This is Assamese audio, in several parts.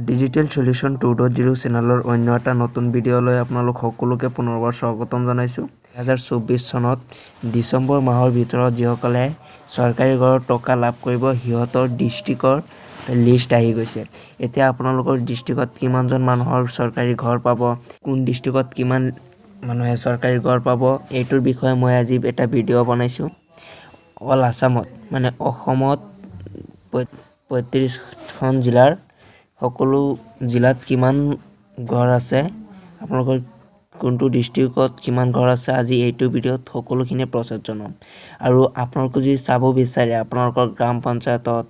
ডিজিটেল সলিউশন 2.0 চেনেলৰ অন্য এটা নতুন ভিডিঅ'লৈ আপোনালোক সকলোকে পুনৰবাৰ স্বাগতম জনাইছোঁ। 2024 চনত ডিচেম্বৰ মাহৰ ভিতৰত যিসকলে চৰকাৰী ঘৰৰ টকা লাভ কৰিব সিহঁতৰ ডিষ্ট্ৰিক্টৰ লিষ্ট আহি গৈছে। এতিয়া আপোনালোকৰ ডিষ্ট্ৰিক্টত কিমানজন মানুহৰ চৰকাৰী ঘৰ পাব, কোন ডিষ্ট্ৰিক্টত কিমান মানুহে চৰকাৰী ঘৰ পাব, এইটোৰ বিষয়ে মই আজি এটা ভিডিঅ' বনাইছোঁ। অল আছামত মানে অসমত 35খন জিলাৰ সকলো জিলাত কিমান ঘৰ আছে, আপোনালোকৰ কোনটো ডিষ্ট্ৰিক্টত কিমান ঘৰ আছে, আজি এইটো ভিডিঅ'ত সকলোখিনি প্ৰচেছ জনাম। আৰু আপোনালোকে যদি চাব বিচাৰে আপোনালোকৰ গ্ৰাম পঞ্চায়তত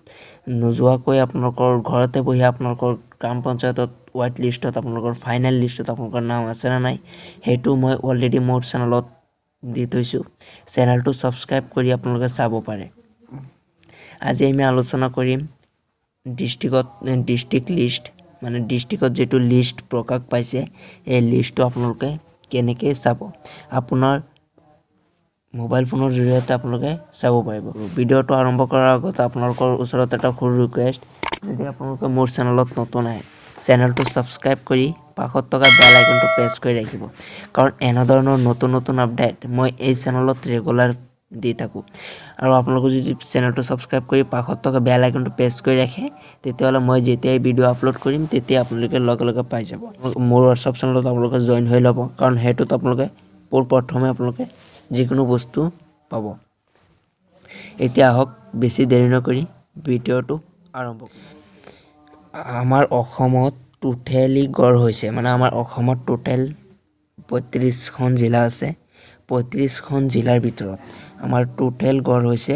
নোযোৱাকৈ আপোনালোকৰ ঘৰতে বহি আপোনালোকৰ গ্ৰাম পঞ্চায়তত ৱাইট লিষ্টত আপোনালোকৰ ফাইনেল লিষ্টত আপোনালোকৰ নাম আছে নে নাই, সেইটো মই অলৰেডি মোৰ চেনেলত দি থৈছোঁ। চেনেলটো ছাবস্ক্ৰাইব কৰি আপোনালোকে চাব পাৰে। আজি আমি আলোচনা কৰিম ডিষ্ট্ৰিক্ট লিষ্ট, মানে ডিষ্ট্ৰিক্টত যিটো লিষ্ট প্ৰকাশ পাইছে এই লিষ্টটো আপোনালোকে কেনেকৈ চাব, আপোনাৰ মোবাইল ফোনৰ জৰিয়তে আপোনালোকে চাব পাৰিব। ভিডিঅ'টো আৰম্ভ কৰাৰ আগত আপোনালোকৰ ওচৰত এটা সৰু ৰিকুৱেষ্ট, যদি আপোনালোকে মোৰ চেনেলত নতুন আহে চেনেলটো ছাবস্ক্ৰাইব কৰি কাষত থকা বেল আইকনটো প্ৰেছ কৰি ৰাখিব, কাৰণ এনেধৰণৰ নতুন নতুন আপডেট মই এই চেনেলত ৰেগুলাৰ দি থাকোঁ। আৰু আপোনালোকে যদি চেনেলটো ছাবস্ক্ৰাইব কৰি কাষত থকা বেল আইকনটো প্ৰেছ কৰি ৰাখে তেতিয়াহ'লে মই যেতিয়াই ভিডিঅ' আপলোড কৰিম তেতিয়া আপোনালোকে লগে লগে পাই যাব। মোৰ হোৱাটছআপ চেনেলত আপোনালোকে জইন হৈ ল'ব, কাৰণ সেইটোত আপোনালোকে পোনপ্ৰথমে আপোনালোকে যিকোনো বস্তু পাব। এতিয়া আহক বেছি দেৰি নকৰি ভিডিঅ'টো আৰম্ভ কৰোঁ। আমাৰ অসমত টোটেলি গড় হৈছে, মানে আমাৰ অসমত টোটেল 35খন জিলা আছে। 35খন জিলাৰ ভিতৰত আমাৰ টোটেল গড় হৈছে,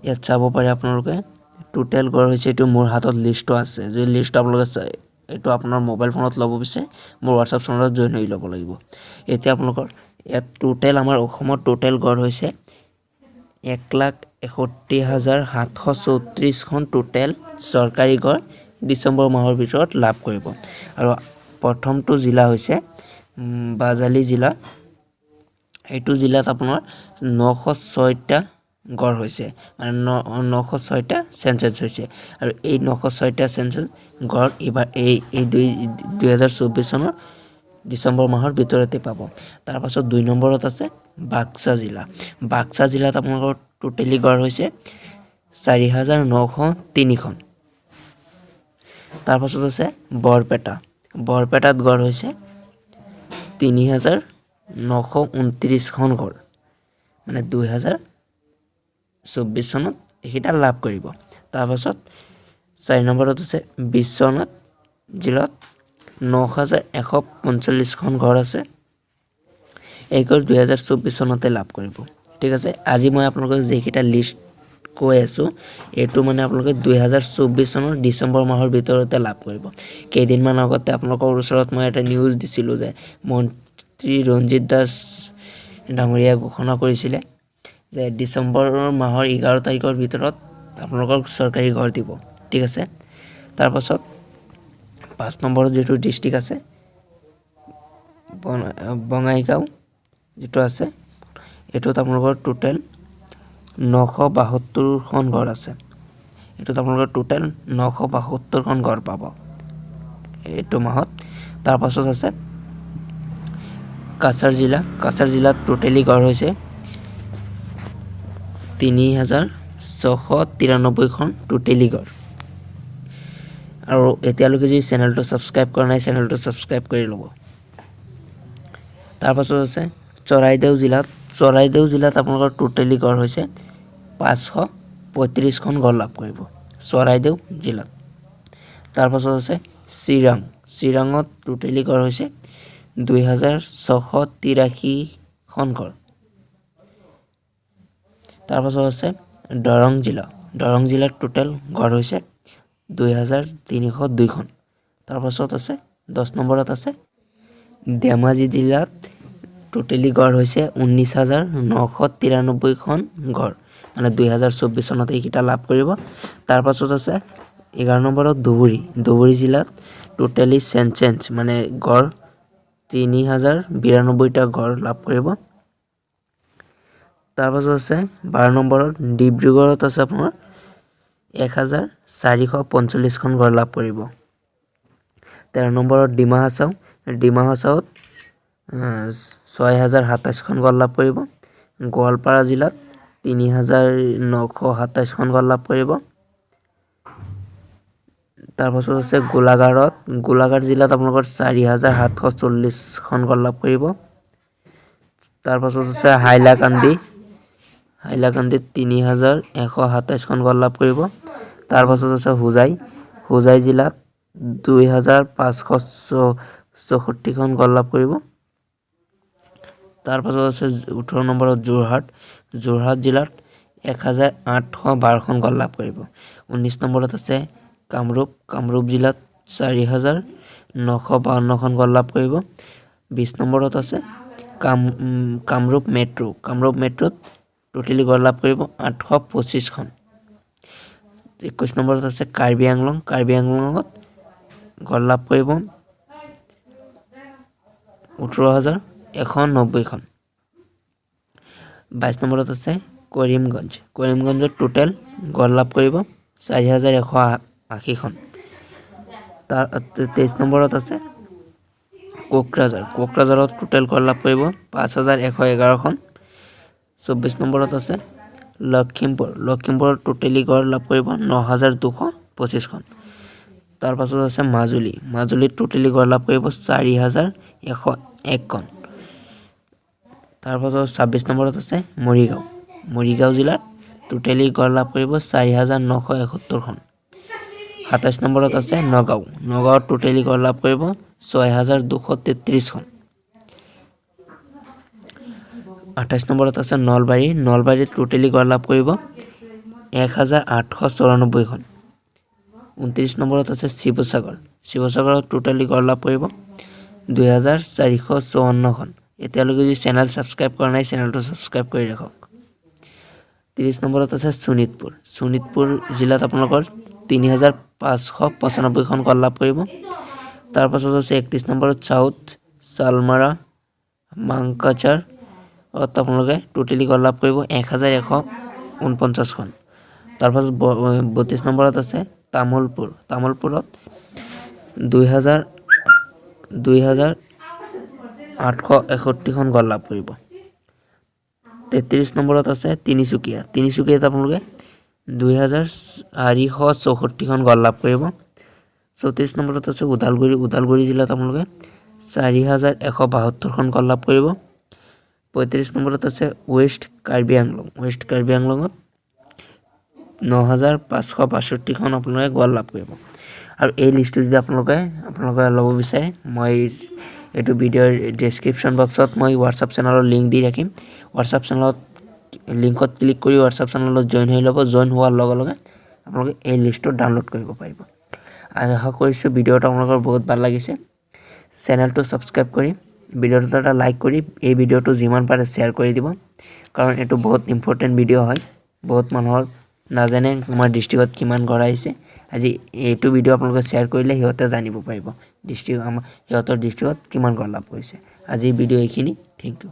ইয়াত চাব পাৰে আপোনালোকে টোটেল গড় হৈছে, এইটো মোৰ হাতত লিষ্টটো আছে। যদি লিষ্ট আপোনালোকে এইটো আপোনাৰ মোবাইল ফোনত ল'ব বিচাৰে মোৰ হোৱাটছআপ চেনেলত জইন হৈ ল'ব লাগিব। এতিয়া আপোনালোকৰ ইয়াত টোটেল আমাৰ অসমত টোটেল গড় হৈছে 1,61,734খন টোটেল চৰকাৰী ঘৰ ডিচেম্বৰ মাহৰ ভিতৰত লাভ কৰিব। আৰু প্ৰথমটো জিলা হৈছে বাজালি জিলা। এইটো জিলাত আপোনাৰ 906টা গড় হৈছে, মানে 906টা চেঞ্চাছ হৈছে। আৰু এই 906টা চেঞ্চাছ গড় এইবাৰ এই 2024 চনৰ ডিচেম্বৰ মাহৰ ভিতৰতে পাব। তাৰপাছত 2 নম্বৰত আছে বাক্সা জিলা। বাক্সা জিলাত আপোনালোকৰ টোটেলি গড় হৈছে 4,903খন। তাৰপাছত আছে বৰপেটা। বৰপেটাত গড় হৈছে 3,929খন ঘৰ, মানে 2024 চনত এইকেইটা লাভ কৰিব। তাৰপাছত 4 নম্বৰত আছে বিশ্বনাথ জিলাত 9,145খন ঘৰ আছে। এই ঘৰ 2024 চনতে লাভ কৰিব। ঠিক আছে, আজি মই আপোনালোকক যিকেইটা লিষ্ট কৈ আছোঁ এইটো মানে আপোনালোকে 2024 চনৰ ডিচেম্বৰ মাহৰ ভিতৰতে লাভ কৰিব। কেইদিনমান আগতে আপোনালোকৰ ওচৰত মই এটা নিউজ দিছিলোঁ যে মন্ত্ৰী ৰঞ্জিত দাস ডাঙৰীয়াই ঘোষণা কৰিছিলে যে ডিচেম্বৰ মাহৰ 11 তাৰিখৰ ভিতৰত আপোনালোকক চৰকাৰী ঘৰ দিব। ঠিক আছে, তাৰপাছত 5 নম্বৰত যিটো ডিষ্ট্ৰিক্ট আছে বঙাইগাঁও যিটো আছে, এইটোত আপোনালোকৰ টোটেল 972খন ঘৰ আছে। এইটোত আপোনালোকৰ টোটেল 972খন ঘৰ পাব এইটো মাহত। তাৰপাছত আছে কাছাৰ জিলা। কাছাৰ জিলাত টোটেলি ঘৰ হৈছে 3,693খন টোটেলি ঘৰ। আৰু এতিয়ালৈকে যদি চেনেলটো ছাবস্ক্ৰাইব কৰা নাই চেনেলটো ছাবস্ক্ৰাইব কৰি ল'ব। তাৰপাছত আছে চৰাইদেউ জিলাত। চৰাইদেউ জিলাত আপোনালোকৰ টোটেলি ঘৰ হৈছে 535খন ঘৰ লাভ কৰিব চৰাইদেউ জিলাত। তাৰপাছত আছে চিৰাং। চিৰাঙত টোটেলি ঘৰ হৈছে 2,683খন ঘৰ। তাৰপাছত আছে দৰং জিলা। দৰং জিলাত টোটেল ঘৰ হৈছে 2,302খন। তাৰপাছত আছে 10 নম্বৰত আছে ধেমাজি জিলাত টোটেলি ঘৰ হৈছে 19,993খন ঘৰ, মানে 2024 চনত এইকেইটা লাভ কৰিব। তাৰপাছত আছে 11 নম্বৰত ধুবুৰী। ধুবুৰী জিলাত টোটেলি চেঞ্চেছ মানে গড় 3,092টা গড় লাভ কৰিব। তাৰপাছত আছে 12 নম্বৰত ডিব্ৰুগড়ত আছে আপোনাৰ 1,445খন ঘৰ লাভ কৰিব। 13 নম্বৰত ডিমা হাছাওত 6027খন গড় লাভ কৰিব। গোৱালপাৰা জিলাত 3927খন গড় লাভ কৰিব। তাৰপাছত আছে গোলাঘাট জিলাত আপোনালোকৰ 4740খন গড় লাভ কৰিব। তাৰপাছত আছে হাইলাকান্দিত 3127খন গড় লাভ কৰিব। তাৰপাছত আছে হোজাই জিলাত 2564খন গড় লাভ কৰিব। তাৰপাছত আছে 18 নম্বৰত যোৰহাট জিলাত 100812খন গড় লাভ কৰিব। 19 নম্বৰত আছে কামৰূপ জিলাত 4952খন গড় লাভ কৰিব। 20 নম্বৰত আছে কামৰূপ মেট্ৰত টোটেলি গড় লাভ কৰিব 825খন। 21 নম্বৰত আছে কাৰ্বি আংলঙত গড় লাভ কৰিব 18190খন। 22 নম্বৰত আছে কৰিমগঞ্জত টোটেল গড় লাভ কৰিব 4180খন। 23 নম্বৰত আছে কোকৰাঝাৰত টোটেল গড় লাভ কৰিব 5111খন। 24 নম্বৰত আছে লখিমপুৰত টোটেলি গড় লাভ কৰিব 9225খন। তাৰপাছত আছে মাজুলীত টোটেলি গড় লাভ কৰিব 4101খন। তাৰপাছত 26 নম্বৰত আছে মৰিগাঁও জিলাত টোটেলি গড় লাভ কৰিব 4971খন। 27 নম্বৰত আছে নগাঁৱত টোটেলি গড় লাভ কৰিব 6233খন। 28 নম্বৰত আছে নলবাৰীত টোটেলি গড় লাভ কৰিব 1894খন। 29 নম্বৰত আছে শিৱসাগৰত টোটেলি গড় লাভ কৰিব 2454খন। এতিয়ালৈকে যদি চেনেল ছাবস্ক্ৰাইব কৰা নাই চেনেলটো ছাবস্ক্ৰাইব কৰি ৰাখক। 30 নম্বৰত আছে শোণিতপুৰ জিলাত আপোনালোকৰ 3595খন গড় লাভ কৰিব। তাৰপাছত আছে 31 নম্বৰত চাউথ চালমাৰা মাংকাচাৰত আপোনালোকে টোটেলি গড় লাভ কৰিব 1149খন। তাৰপাছত 32 নম্বৰত আছে তামোলপুৰত 2861খন গড় লাভ কৰিব। 33 নম্বৰত আছে তিনিচুকীয়াত আপোনালোকে 2464খন গড় লাভ কৰিব। 34 নম্বৰত আছে ওদালগুৰি জিলাত আপোনালোকে 4172খন গড় লাভ কৰিব। 35 নম্বৰত আছে ৱেষ্ট কাৰ্বি আংলঙত 9562খন আপোনালোকে গড় লাভ কৰিব। আৰু এই লিষ্টটো যদি আপোনালোকে ল'ব বিচাৰে মই এইটো ভিডিঅ'ৰ ডেছক্ৰিপশ্যন বক্সত মই হোৱাটছআপ চেনেলৰ লিংক দি ৰাখিম। হোৱাটছআপ চেনেলত লিংকত ক্লিক কৰি হোৱাটছআপ চেনেলত জইন হৈ ল'ব। জইন হোৱাৰ লগে লগে আপোনালোকে এই লিষ্টটো ডাউনলোড কৰিব পাৰিব। আশা কৰিছোঁ ভিডিঅ'টো আপোনালোকৰ বহুত ভাল লাগিছে। চেনেলটো ছাবস্ক্ৰাইব কৰি ভিডিঅ'টো এটা লাইক কৰি এই ভিডিঅ'টো যিমান পাৰে শ্বেয়াৰ কৰি দিব, কাৰণ এইটো বহুত ইম্পৰ্টেণ্ট ভিডিঅ' হয়। বহুত মানুহৰ নাজানে আমাৰ ডিষ্ট্ৰিক্টত কিমান গড় আহিছে। আজি এইটো ভিডিঅ' আপোনালোকে শ্বেয়াৰ কৰিলে সিহঁতে জানিব পাৰিব সিহঁতৰ ডিষ্ট্ৰিক্টত কিমান গড় লাভ কৰিছে। আজিৰ ভিডিঅ' এইখিনি। Thank U.